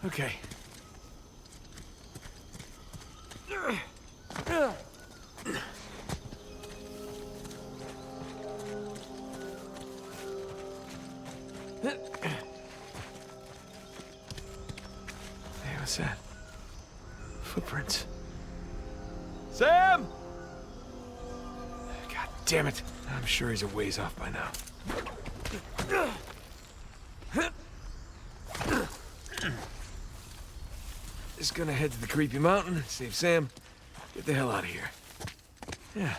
Okay. Hey, what's that? Footprints. Sam! God damn it. I'm sure he's a ways off by now. Just gonna head to the creepy mountain, save Sam, get the hell out of here. Yeah,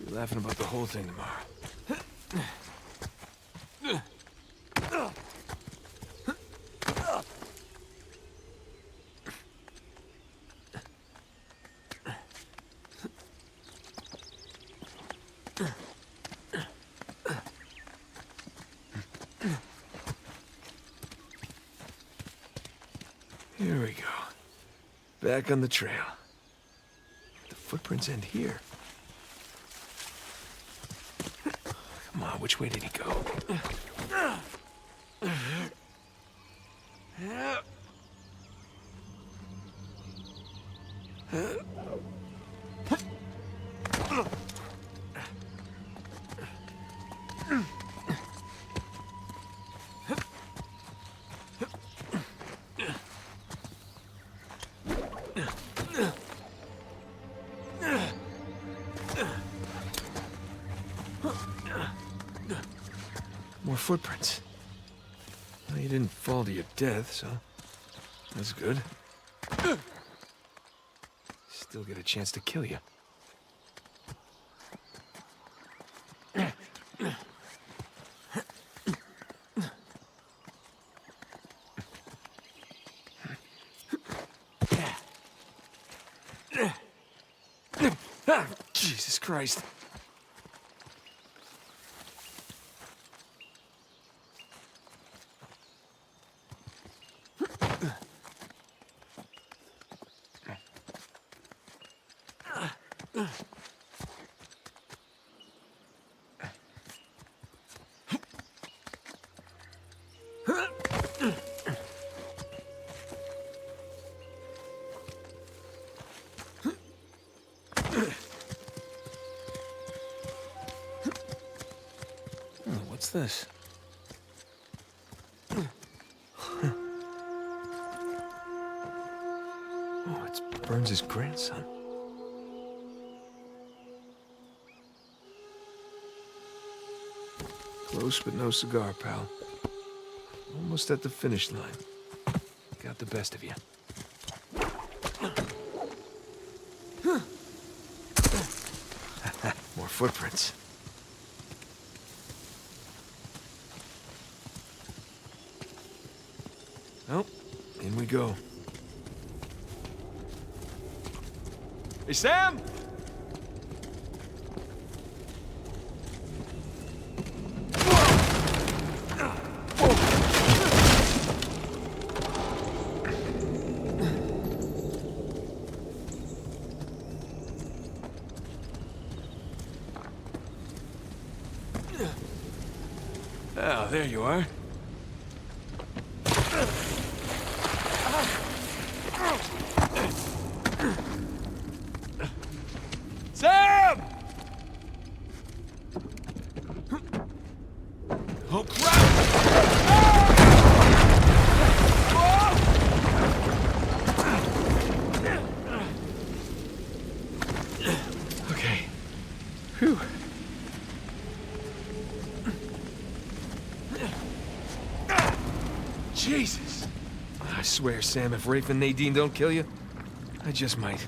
be laughing about the whole thing tomorrow. Here we go. Back on the trail. The footprints end here. Come on, which way did he go? More footprints. Well, you didn't fall to your death, so that's good. Still get a chance to kill you. Jesus Christ. What's this? Oh, it's Burns' grandson. Close but no cigar, pal. Almost at the finish line. Got the best of you. More footprints. Oh, in we go. Hey, Sam! Oh, there you are. Sam! Oh, crap! Okay. Whew. Jesus! I swear, Sam, if Rafe and Nadine don't kill you, I just might.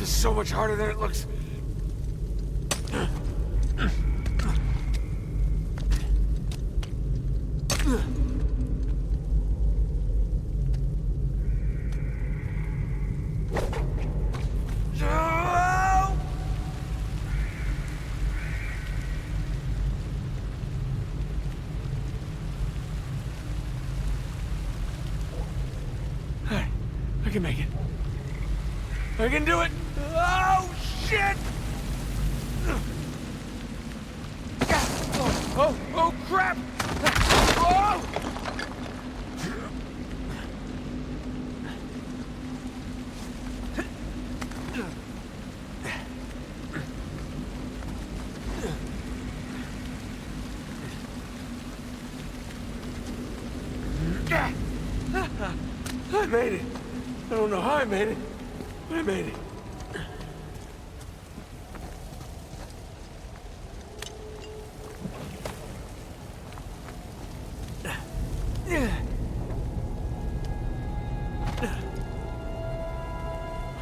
is so much harder than it looks. I can make it. I can do it! Oh, shit! Oh, crap! Oh! I made it. I don't know how I made it, but I made it.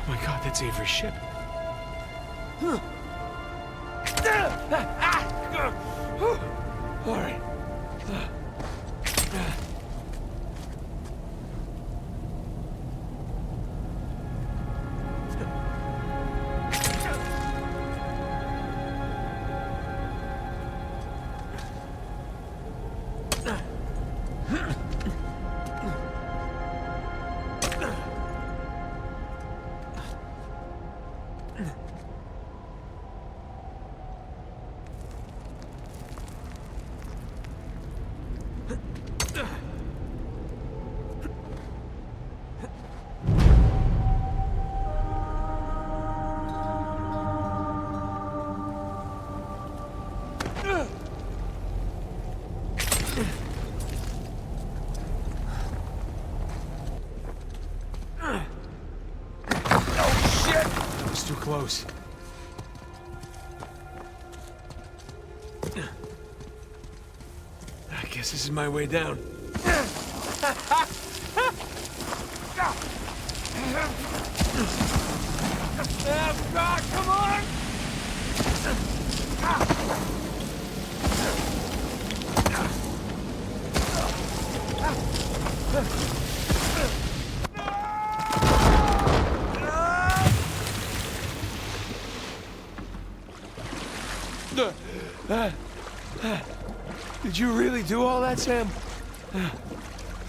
Oh my God, that's Avery's ship. All right. Too close. I guess this is my way down. Oh, God, come on! Did you really do all that, Sam? I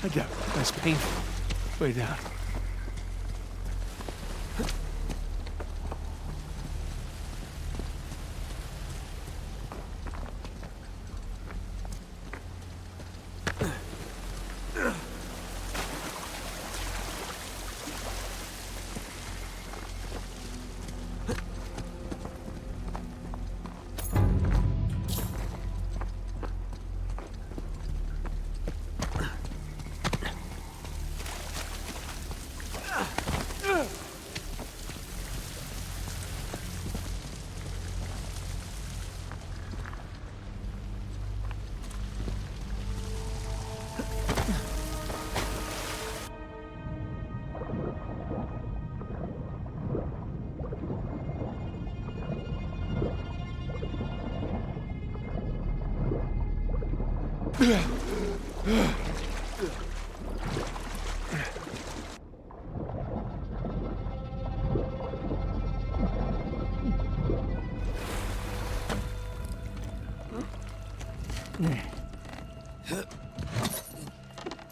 doubt it. That's painful. Way down.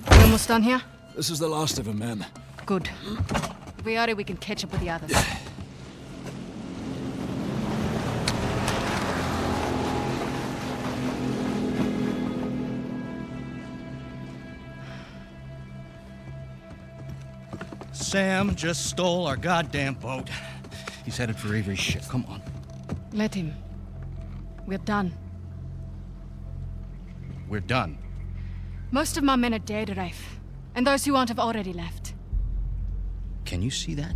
Almost done here? This is the last of them, ma'am. Good. If we are, we can catch up with the others. Sam just stole our goddamn boat. He's headed for Avery's ship. Come on. Let him. We're done. We're done. Most of my men are dead, Rafe. And those who aren't have already left. Can you see that?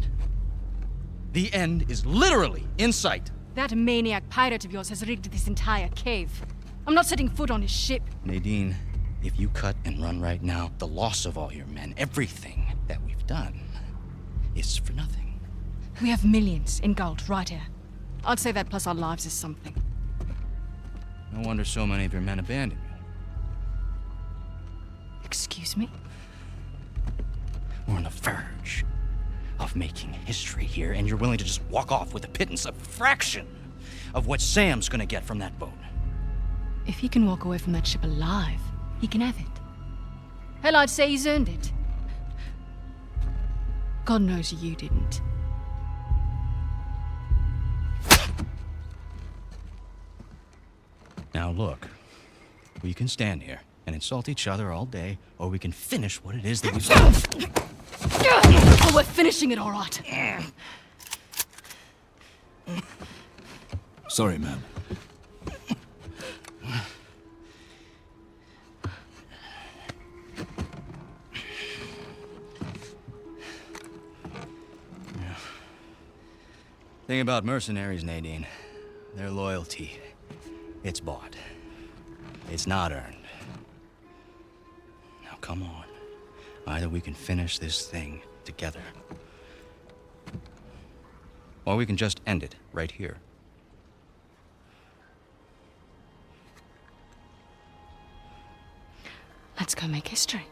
The end is literally in sight. That maniac pirate of yours has rigged this entire cave. I'm not setting foot on his ship. Nadine, if you cut and run right now, the loss of all your men, everything that we've done, is for nothing. We have millions in gold right here. I'd say that plus our lives is something. No wonder so many of your men abandoned you. Excuse me? We're on the verge of making history here, and you're willing to just walk off with a pittance, a fraction of what Sam's gonna get from that boat. If he can walk away from that ship alive, he can have it. Hell, I'd say he's earned it. God knows you didn't. Now look, we can stand here and insult each other all day, or we can finish what it is that we've... Oh, we're finishing it all right. Sorry, ma'am. Thing about mercenaries, Nadine, their loyalty, it's bought. It's not earned. Now come on. Either we can finish this thing together, or we can just end it right here. Let's go make history.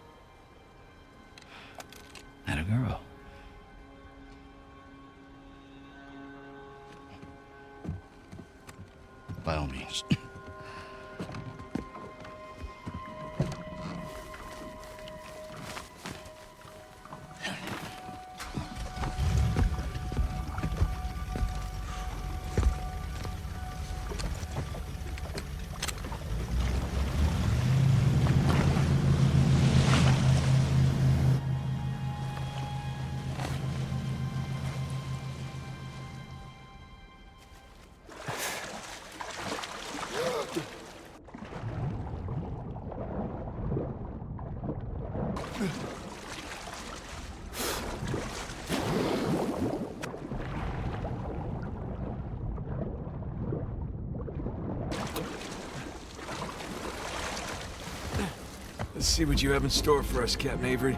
Atta girl. By all means. Let's see what you have in store for us, Captain Avery.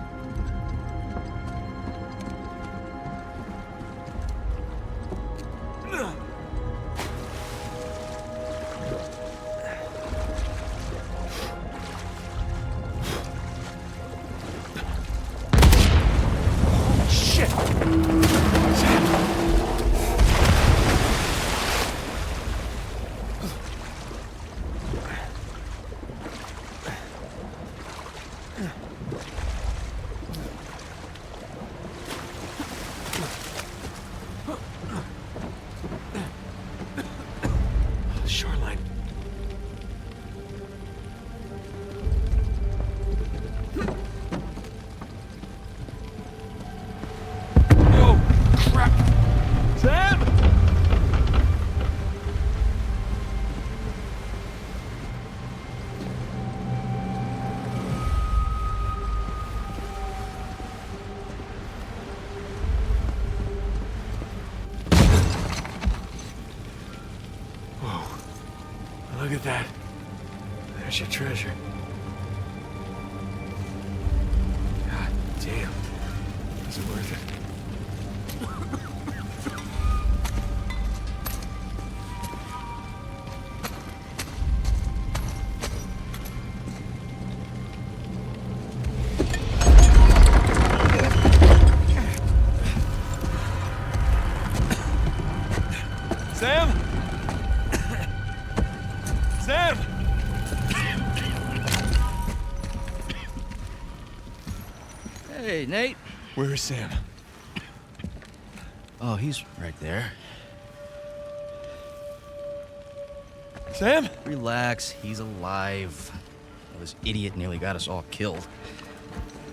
Shoreline. Oh, crap! Sam! Look at that. There's your treasure. God damn. Was it worth it? Sam? Sam! Hey, Nate. Where is Sam? Oh, he's right there. Sam? Relax, he's alive. Well, this idiot nearly got us all killed.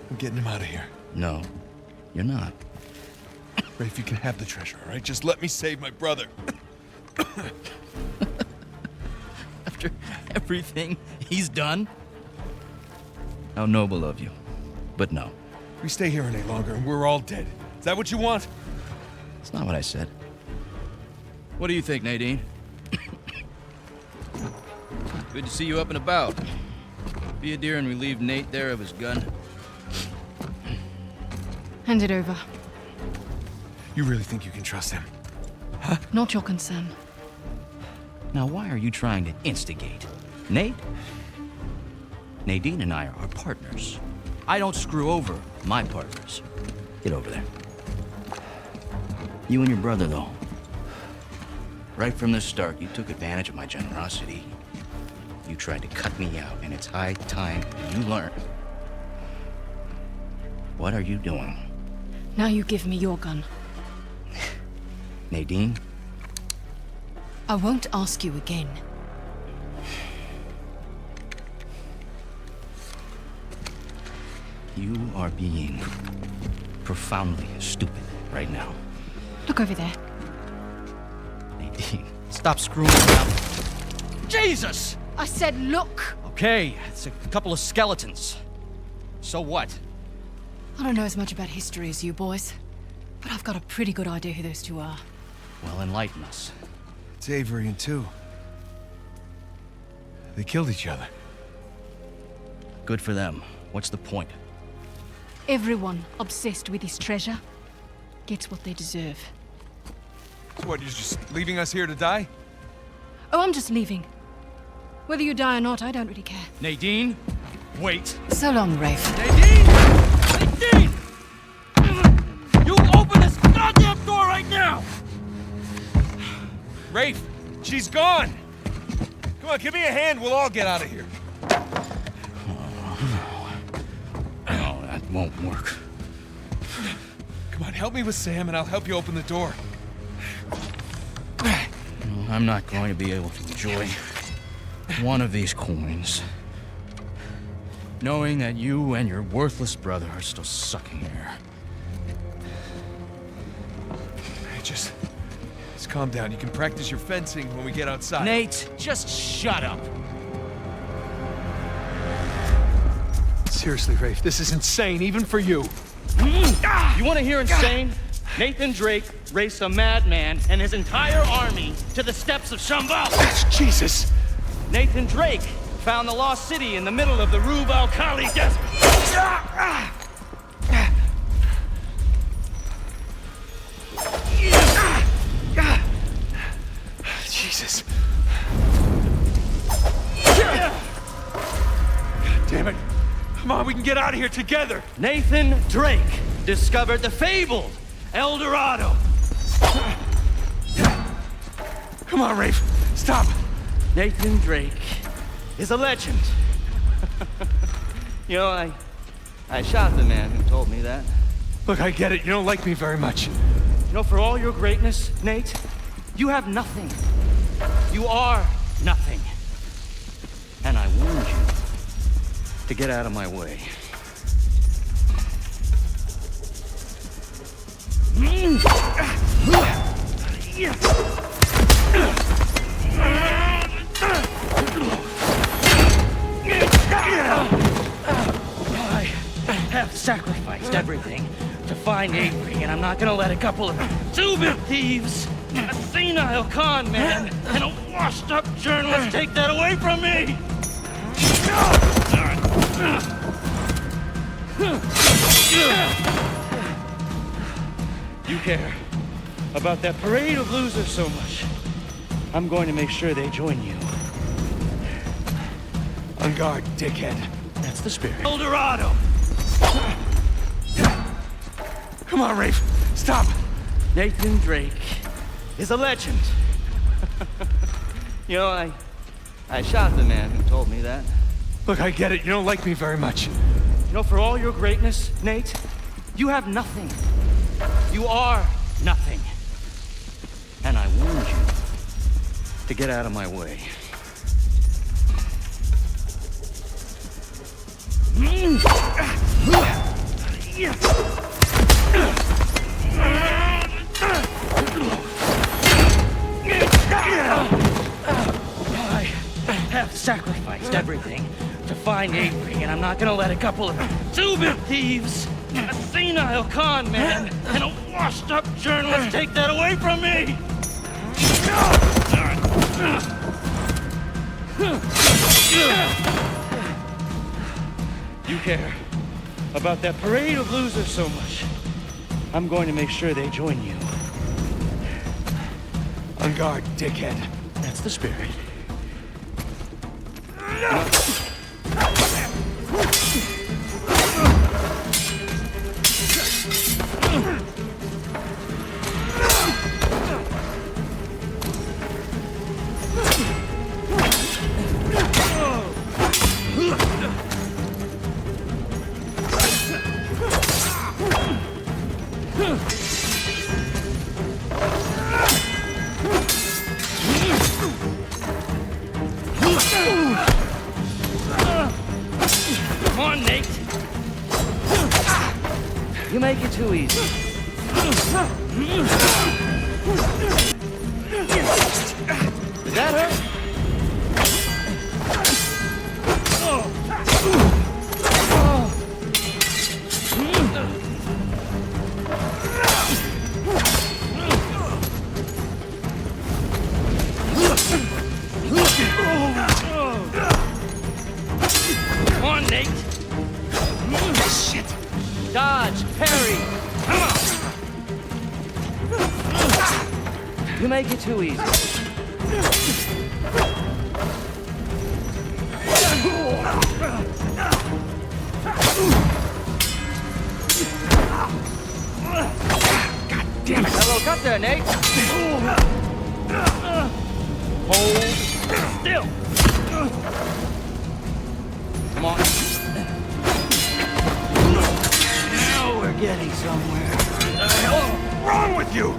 I'm getting him out of here. No, you're not. Rafe, you can have the treasure, all right? Just let me save my brother. After everything he's done? How noble of you. But no, We stay here any longer and we're all dead. Is that what you want? it's not what I said. What do you think, Nadine? Good to see you up and about. Be a dear and relieve Nate there of his gun. Hand it over. You really think you can trust him? Not your concern. Now, why are you trying to instigate? Nate? Nadine and I are partners. I don't screw over my partners. Get over there. You and your brother, though. Right from the start, you took advantage of my generosity. You tried to cut me out, and it's high time you learn. What are you doing? Now you give me your gun. Nadine? I won't ask you again. You are being profoundly stupid right now. Look over there. Nadine, stop screwing around. Jesus! I said look! Okay, it's a couple of skeletons. So what? I don't know as much about history as you boys, but I've got a pretty good idea who those two are. Well, enlighten us. It's Avery and two. They killed each other. Good for them. What's the point? Everyone obsessed with this treasure gets what they deserve. So what, you're just leaving us here to die? Oh, I'm just leaving. Whether you die or not, I don't really care. Nadine, wait. So long, Rafe. Nadine! Nadine! You open this goddamn door right now! Rafe, she's gone! Come on, give me a hand, we'll all get out of here. No, that won't work. Come on, help me with Sam and I'll help you open the door. I'm not going to be able to enjoy one of these coins, knowing that you and your worthless brother are still sucking air. Just calm down. You can practice your fencing when we get outside. Nate, just shut up. Seriously, Rafe, this is insane, even for you. You want to hear insane? Nathan Drake raced a madman and his entire army to the steps of Shambhala. Jesus! Nathan Drake found the lost city in the middle of the Rub al-Khali desert. Jesus. God damn it. Come on, we can get out of here together. Nathan Drake discovered the fabled El Dorado. Come on, Rafe. Stop. Nathan Drake is a legend. You know, I shot the man who told me that. Look, I get it. You don't like me very much. You know, for all your greatness, Nate, you have nothing. You are nothing. And I warned you to get out of my way. I have sacrificed everything to find Avery, and I'm not gonna let a couple of stupid thieves, a senile con man, and a washed-up journalist take that away from me! You care about that parade of losers so much. I'm going to make sure they join you. On guard, dickhead. That's the spirit. El Dorado! Come on, Rafe. Stop. Nathan Drake is a legend. You know, I shot the man who told me that. Look, I get it. You don't like me very much. You know, for all your greatness, Nate, you have nothing. You are nothing. And I warned you to get out of my way. I have sacrificed everything to find Avery, and I'm not gonna let a couple of stupid thieves, a senile con man, and a washed-up journalist take that away from me! You care about that parade of losers so much. I'm going to make sure they join you. On guard, dickhead. That's the spirit. Come on, Nate. You make it too easy. Did that hurt? Come on, Nate. Shit! Dodge, parry. You make it too easy. God damn it! Hello, cut there, Nate. Hold still. Come on. Now we're getting somewhere. What the hell's wrong with you?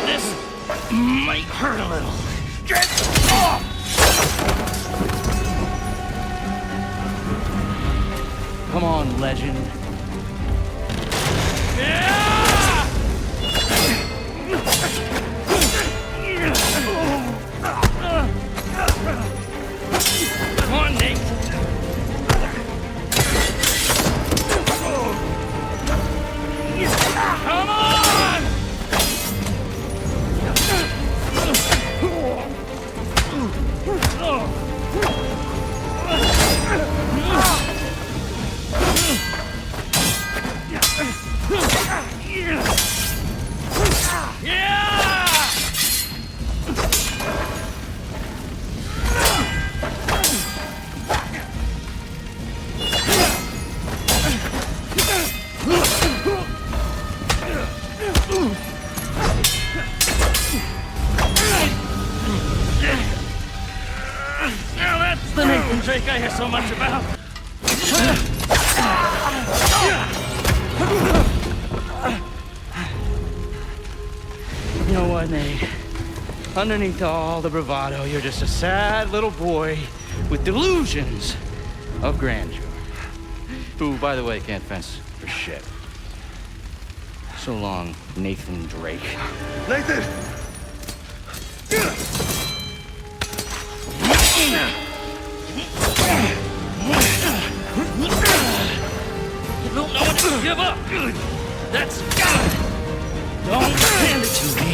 This might hurt a little. Get off! Come on, legend. Come on, Nate. Come on! Yeah! Now that's the Nathan Drake I hear so much about. You know what, Nate? Underneath all the bravado, you're just a sad little boy with delusions of grandeur. Who, by the way, can't fence for shit. So long, Nathan Drake. Nathan! You don't know when to give up. That's God. Don't hand it to me.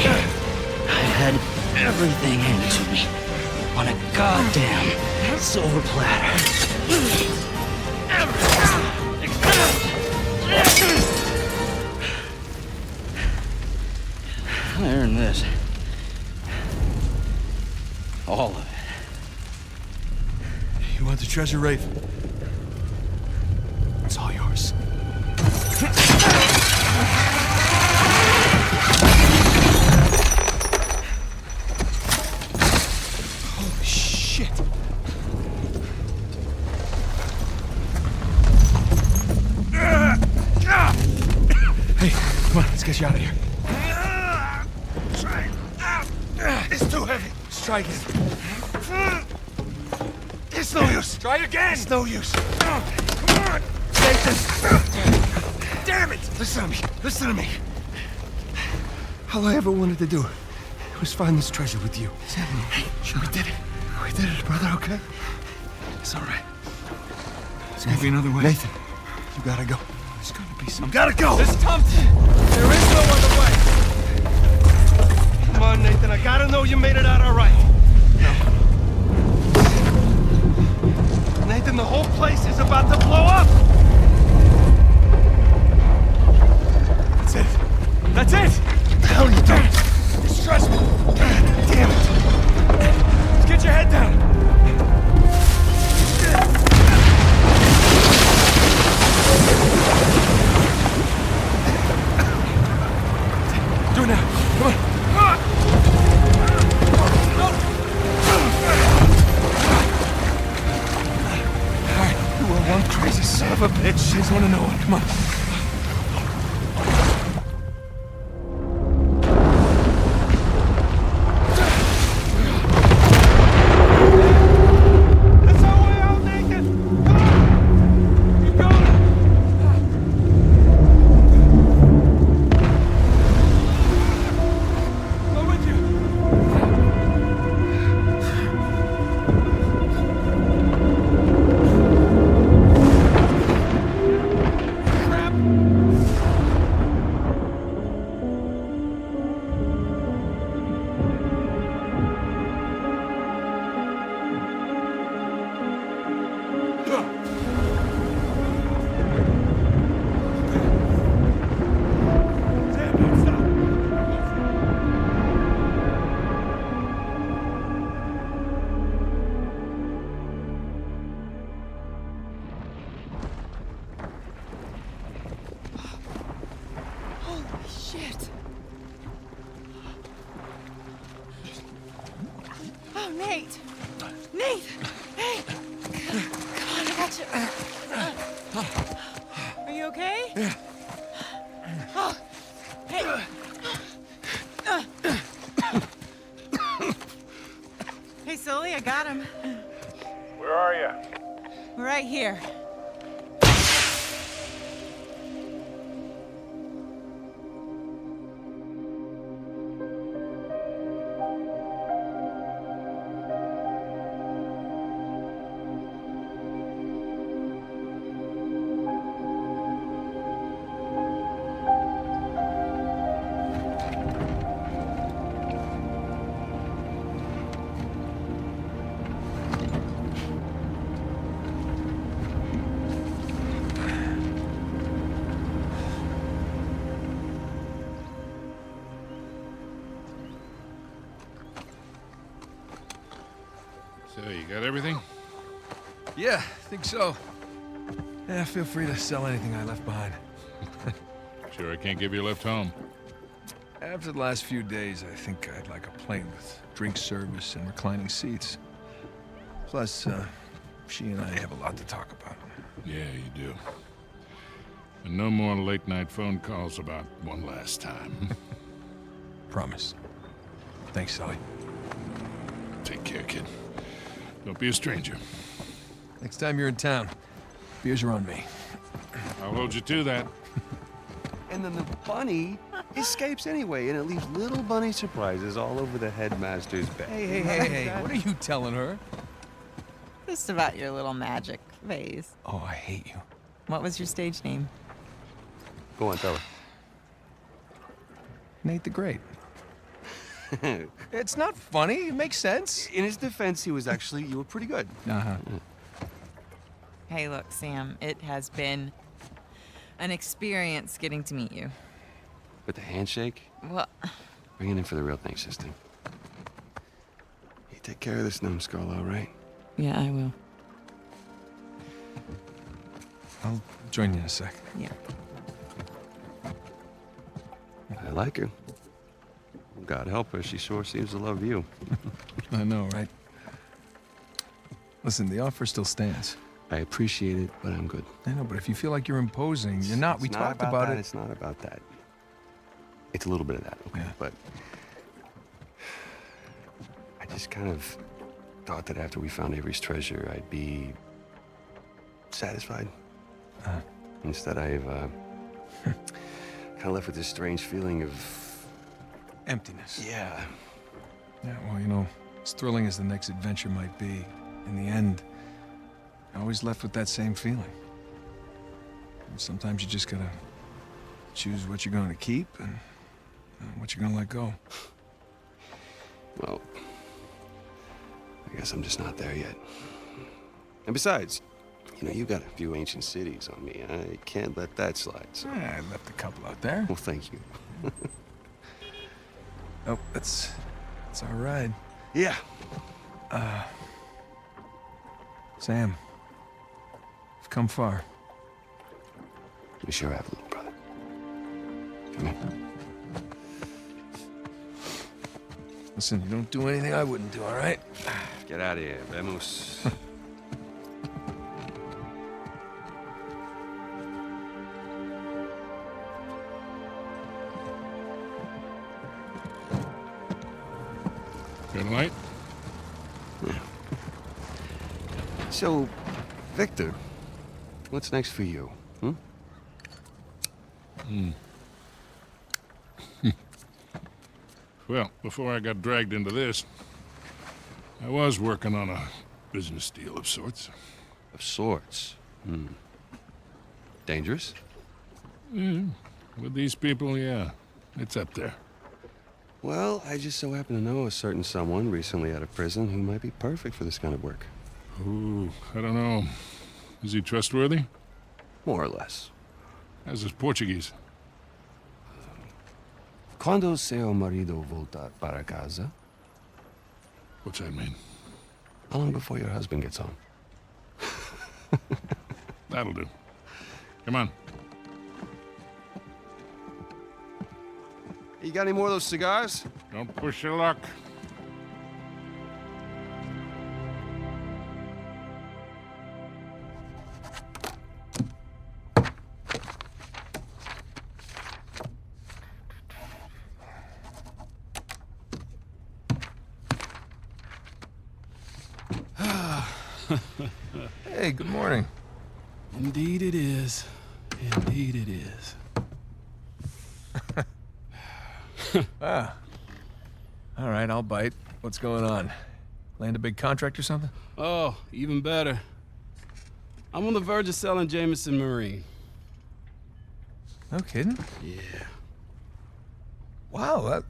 I had everything handed to me on a goddamn silver platter. I earned this. All of it. You want the treasure, Rafe? It's all yours. Holy shit! Hey, come on, let's get you out of here. It's too heavy. Let's try again. It's no use. Try again. It's no use. Come on. Nathan. Damn it. Listen to me. Listen to me. All I ever wanted to do was find this treasure with you. Sure. We did it. We did it, brother, okay? It's all right. There's gonna be another way. Nathan, you gotta go. There's gonna be some. You gotta go! This Thompson! There is no other way! Come on, Nathan, I gotta know you made it out all right. No. Nathan, the whole place is about to blow up! That's it. That's it! What the hell are you doing? You're stressful. God damn it! Let's get your head down. Do it now. Come on. All right. You are one crazy son of a bitch. I just want to know it. Come on. That's our way out, Nathan! Come on! Keep going. Go with you. Crap. Sam, stop. Holy shit. Oh, Nate. Nate. Hey. Come on, I got you. Are you okay? Yeah. Oh. Hey. Hey, Sully, I got him. Where are you? We're right here. So, you got everything? Yeah, I think so. Yeah, feel free to sell anything I left behind. Sure I can't give you a lift home. After the last few days, I think I'd like a plane with drink service and reclining seats. Plus, she and I have a lot to talk about. Yeah, you do. And no more late-night phone calls about one last time. Promise. Thanks, Sully. Take care, kid. Don't be a stranger. Next time you're in town, beers are on me. I'll hold you to that. And then the bunny escapes anyway, and it leaves little bunny surprises all over the headmaster's bed. Hey, what are you telling her? Just about your little magic phase. Oh, I hate you. What was your stage name? Go on, tell Nate the Great. her. It's not funny. It makes sense. In his defense, you were pretty good. Uh-huh. Hey, look, Sam, it has been an experience getting to meet you. But the handshake, Well, bring it in for the real thing, sister. You take care of this numbskull, all right? yeah, I will. I'll join you in a sec. Yeah. I like her. God help her, she sure seems to love you. I know, right? Listen, the offer still stands. I appreciate it, but I'm good. I know, but if you feel like you're imposing, you're not. We It's talked about it. It's not about that. It's a little bit of that, okay? Yeah. But I just kind of thought that after we found Avery's treasure, I'd be satisfied. Instead, I've kind of left with this strange feeling of emptiness. Yeah. Yeah, well, you know, as thrilling as the next adventure might be, in the end, you're always left with that same feeling. And sometimes you just gotta choose what you're going to keep and what you're gonna let go. Well, I guess I'm just not there yet. And besides, you know, you got a few ancient cities on me. I can't let that slide, so... I left a couple out there. Well, thank you. Oh, that's our ride. Yeah. Sam, you've come far. We sure have, little brother. Come here. Listen, you don't do anything I wouldn't do, all right? Get out of here, vamos. Good night. So, Victor, what's next for you? Well, before I got dragged into this, I was working on a business deal of sorts. Of sorts. Dangerous? With these people, yeah, it's up there. Well, I just so happen to know a certain someone recently out of prison who might be perfect for this kind of work. Ooh, I don't know. Is he trustworthy? More or less. How's his Portuguese? Quando seu marido volta para casa? What's that mean? How long before your husband gets home? That'll do. Come on. You got any more of those cigars? Don't push your luck. Hey, good morning. Indeed it is. Indeed it is. All right, I'll bite. What's going on? Land a big contract or something? Oh, even better. I'm on the verge of selling Jameson Marine. No kidding? Yeah. Wow, well,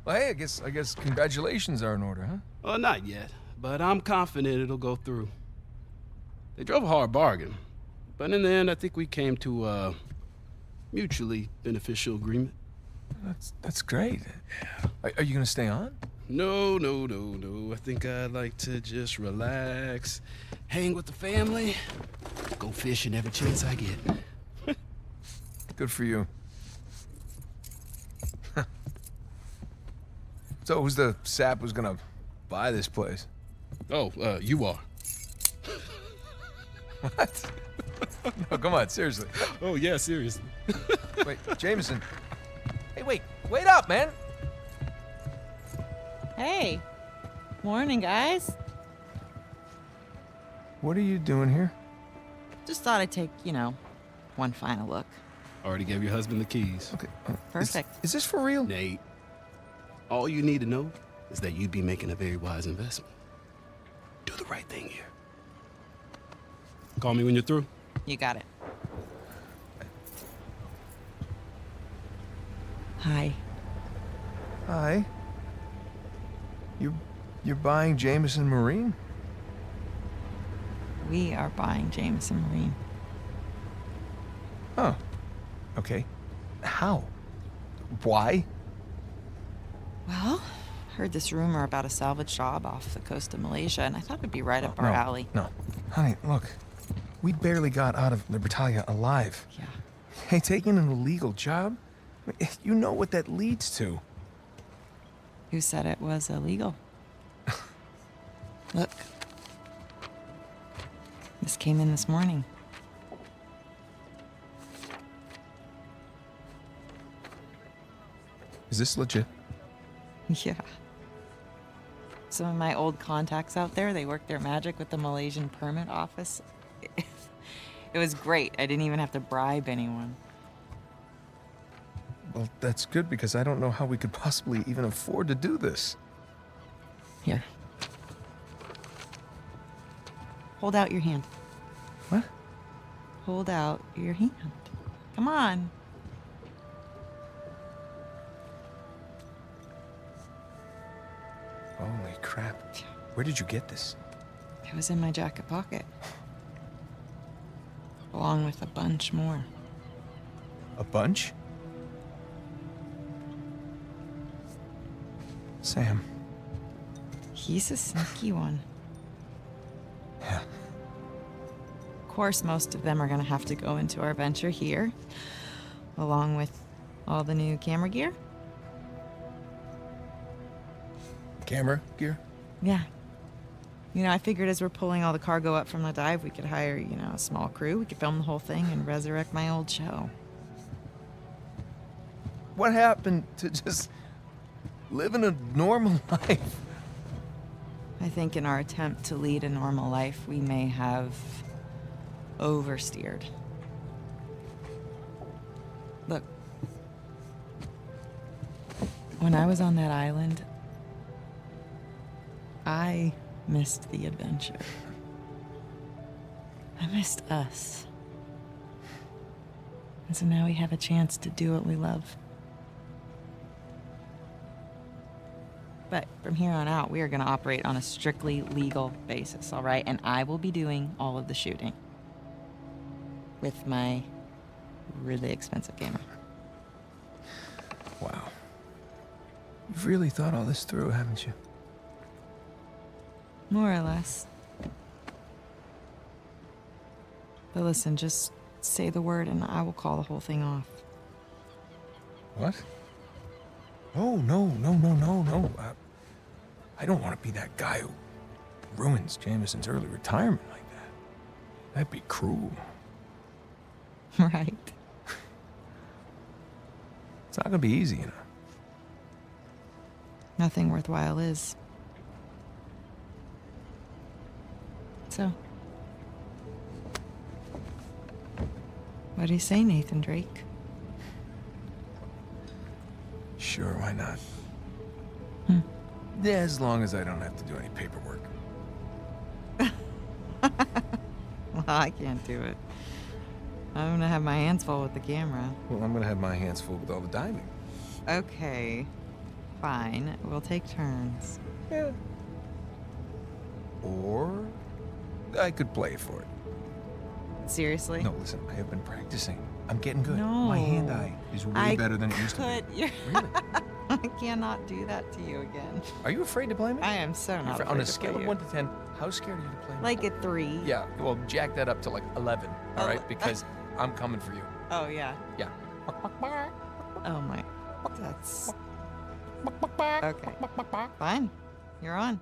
hey, I guess congratulations are in order, huh? Well, not yet, but I'm confident it'll go through. They drove a hard bargain, but in the end, I think we came to a mutually beneficial agreement. That's great. Are you gonna stay on? No. I think I'd like to just relax, hang with the family, go fishing every chance I get. Good for you. So who's the sap who's gonna buy this place? Oh, you are. What? No, come on, seriously. Oh, yeah, seriously. Wait, Jameson. Hey, wait up, man. Hey. Morning, guys. What are you doing here? Just thought I'd take, one final look. Already gave your husband the keys. Okay. Perfect. Is this for real? Nate, all you need to know is that you'd be making a very wise investment. Do the right thing here. Call me when you're through. You got it. Hi. Hi. You're buying Jameson Marine? We are buying Jameson Marine. Oh. Okay. How? Why? Well, heard this rumor about a salvage job off the coast of Malaysia, and I thought it'd be right up our No, alley. No. Honey, look. We barely got out of Libertalia alive. Yeah. Hey, taking an illegal job? You know what that leads to. Who said it was illegal? Look. This came in this morning. Is this legit? Yeah. Some of my old contacts out there, they work their magic with the Malaysian permit office. It was great. I didn't even have to bribe anyone. Well, that's good because I don't know how we could possibly even afford to do this. Here. Hold out your hand. What? Hold out your hand. Come on. Holy crap. Where did you get this? It was in my jacket pocket. Along with a bunch more. A bunch? Sam. He's a sneaky one. Yeah. Of course, most of them are going to have to go into our venture here, along with all the new camera gear. Camera gear? Yeah. You know, I figured as we're pulling all the cargo up from the dive, we could hire, a small crew. We could film the whole thing and resurrect my old show. What happened to just living a normal life? I think in our attempt to lead a normal life, we may have oversteered. Look, when I was on that island, I missed the adventure. I missed us. And so now we have a chance to do what we love. But from here on out, we are going to operate on a strictly legal basis, all right? And I will be doing all of the shooting with my really expensive camera. Wow. You've really thought all this through, haven't you? More or less. But listen, just say the word and I will call the whole thing off. What? Oh, no. I don't want to be that guy who ruins Jameson's early retirement like that. That'd be cruel. Right. It's not gonna be easy, Nothing worthwhile is. So, what do you say, Nathan Drake? Sure, why not? Hmm. Yeah, as long as I don't have to do any paperwork. Well, I can't do it. I'm gonna have my hands full with the camera. Well, I'm gonna have my hands full with all the diving. Okay, fine. We'll take turns. Yeah. Or I could play for it. Seriously? No, listen, I have been practicing. I'm getting good. No. My hand-eye is way better than it used to be. Really? I cannot do that to you again. Are you afraid to play me? I am so not afraid On a to scale play of you. 1 to 10, how scared are you to play me? Like a 3. Yeah, well, jack that up to like 11, all Oh, right? Because I'm coming for you. Oh, yeah. Yeah. Oh, my. That's... Okay. Fine. You're on.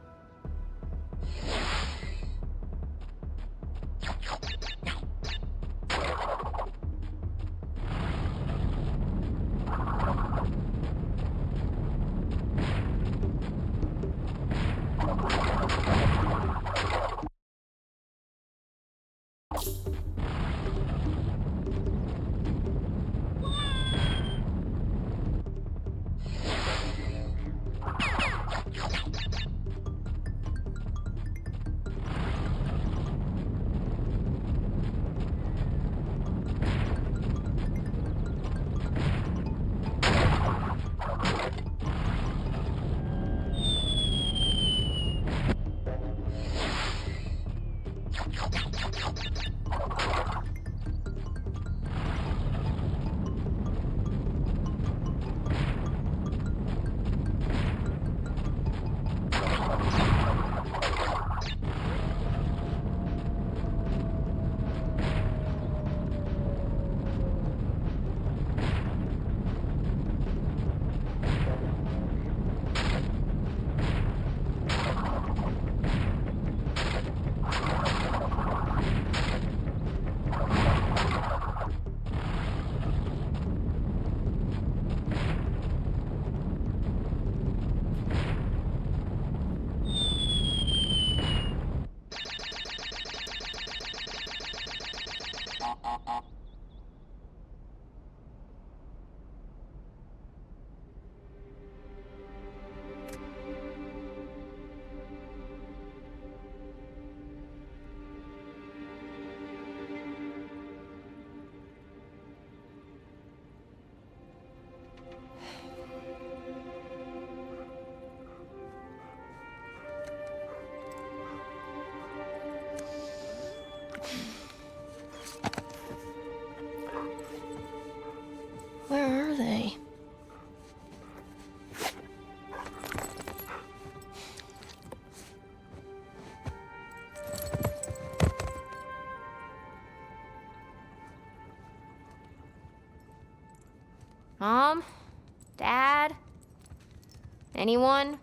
Anyone?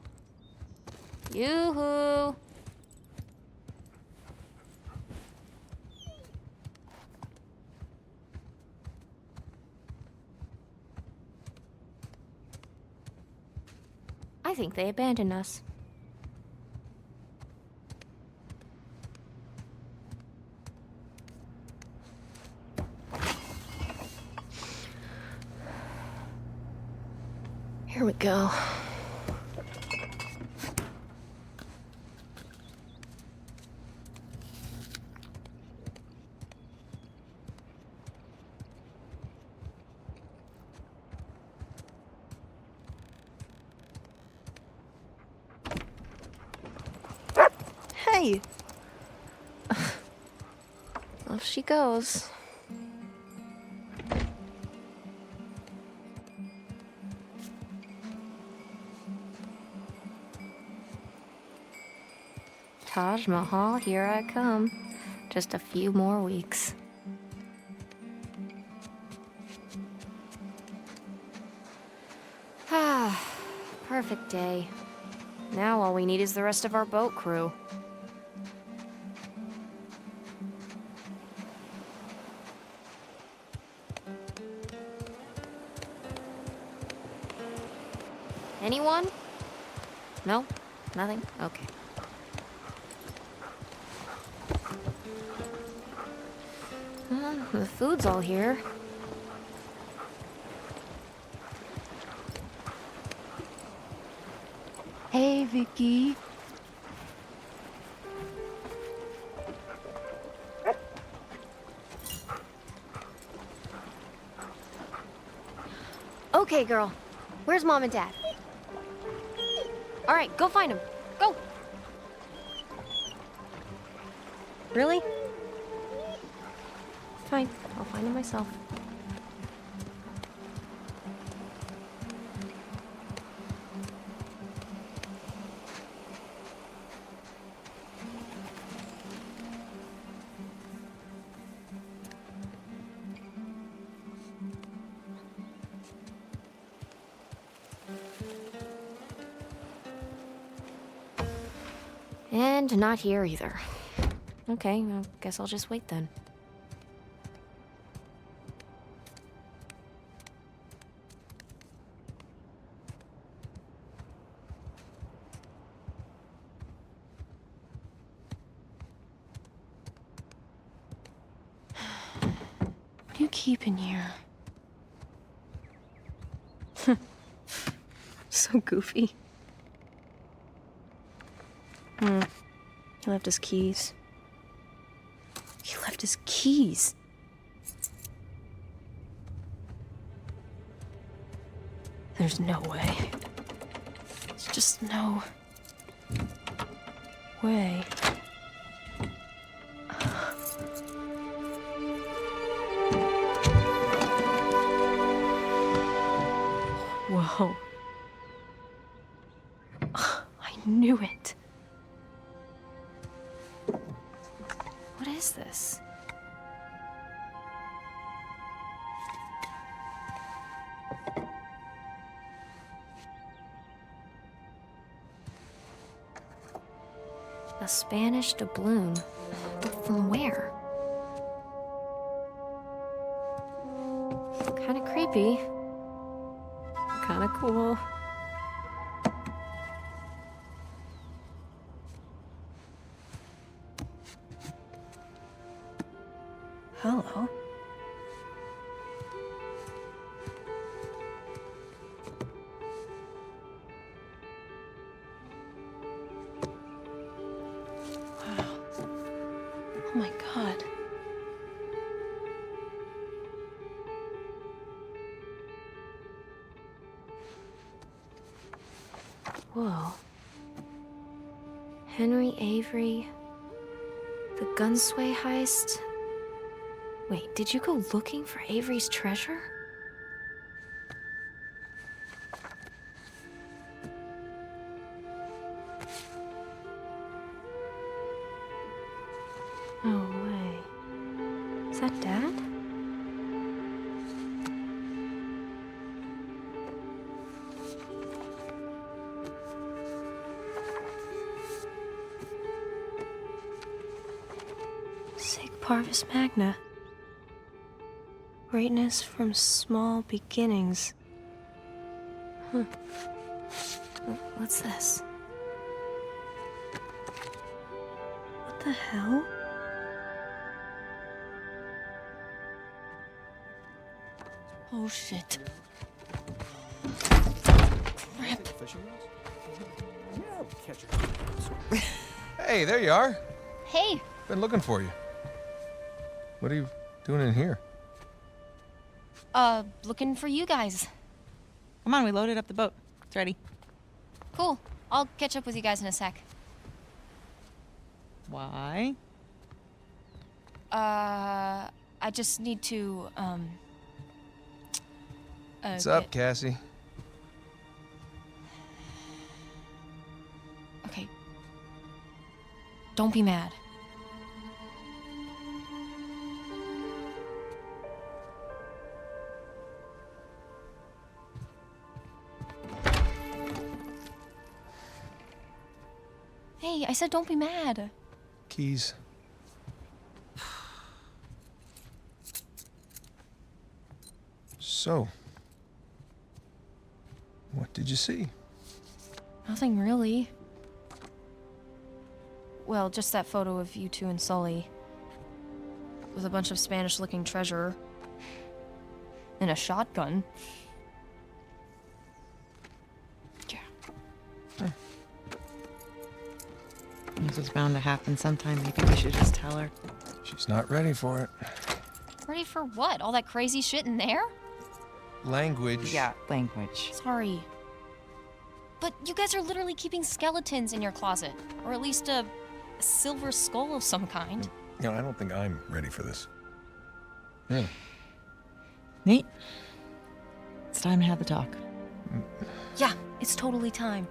Yoo-hoo! I think they abandoned us. Here we go. Hey! Off she goes. Taj Mahal, here I come. Just a few more weeks. Ah, perfect day. Now all we need is the rest of our boat crew. Anyone? No? Nothing? Okay. The food's all here. Hey, Vicky. Okay, girl. Where's Mom and Dad? All right, go find them. Go! Really? Fine, I'll find them myself. And not here either. Okay, I guess I'll just wait then. What do you keep in here? So goofy. He left his keys. He left his keys. There's no way. There's just no way. Whoa. I knew it. What is this? A Spanish doubloon? But from where? Kinda creepy. Kinda cool. Hello. Wow. Oh my God. Whoa. Henry Avery. The Gunsway heist. Wait, did you go looking for Avery's treasure? No way. Is that Dad? Parvis Magna. Greatness from small beginnings. Huh. What's this? What the hell? Oh shit. Crap. Hey, there you are. Hey, Been looking for you. What are you doing in here? looking for you guys. Come on, we loaded up the boat. It's ready. Cool. I'll catch up with you guys in a sec. Why? I just need to, What's up, Cassie? Okay. Don't be mad. Hey, I said don't be mad. Keys. So, what did you see? Nothing really. Well, just that photo of you two and Sully. With a bunch of Spanish-looking treasure. And a shotgun. Yeah. This was bound to happen sometime. Maybe we should just tell her. She's not ready for it. Ready for what? All that crazy shit in there? Language. Yeah, language. Sorry. But you guys are literally keeping skeletons in your closet. Or at least a silver skull of some kind. You know, I don't think I'm ready for this. Yeah. Nate, it's time to have the talk. Yeah, it's totally time.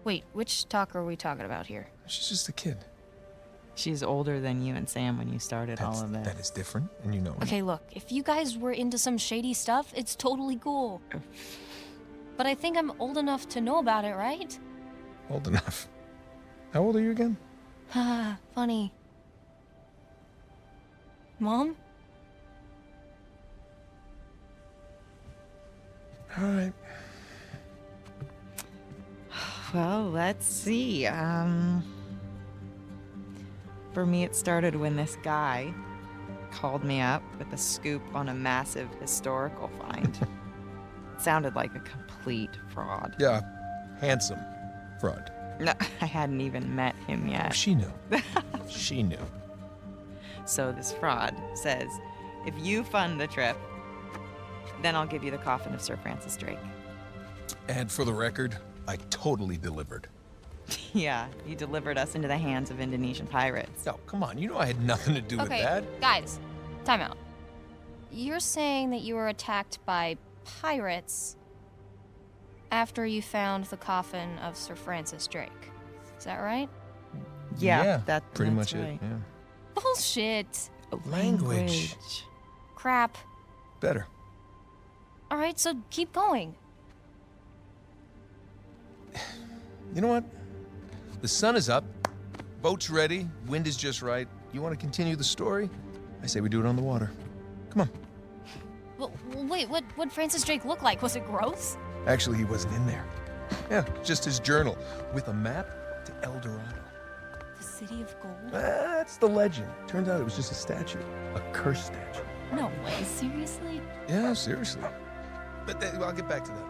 Wait, which talk are we talking about here? She's just a kid. She's older than you and Sam when you started all of this. That is different, and you know it. Okay, look, if you guys were into some shady stuff, it's totally cool. But I think I'm old enough to know about it, right? Old enough. How old are you again? Haha, funny. Mom? All right. Well, let's see. For me, it started when this guy called me up with a scoop on a massive historical find. It sounded like a complete fraud. Yeah, handsome fraud. No, I hadn't even met him yet. She knew. She knew. So this fraud says, if you fund the trip, then I'll give you the coffin of Sir Francis Drake. And for the record, I totally delivered. Yeah, you delivered us into the hands of Indonesian pirates. Oh, come on. You know I had nothing to do with that. Guys, time out. You're saying that you were attacked by pirates after you found the coffin of Sir Francis Drake. Is that right? Yeah, pretty that's much right. it. Yeah. Bullshit. Language. Crap. Better. All right, so keep going. You know what? The sun is up. Boat's ready. Wind is just right. You want to continue the story? I say we do it on the water. Come on. Well, wait, what'd Francis Drake look like? Was it gross? Actually, he wasn't in there. Yeah, just his journal with a map to El Dorado. The City of Gold? That's the legend. Turns out it was just a statue. A cursed statue. No way, seriously? Yeah, seriously. But I'll get back to that.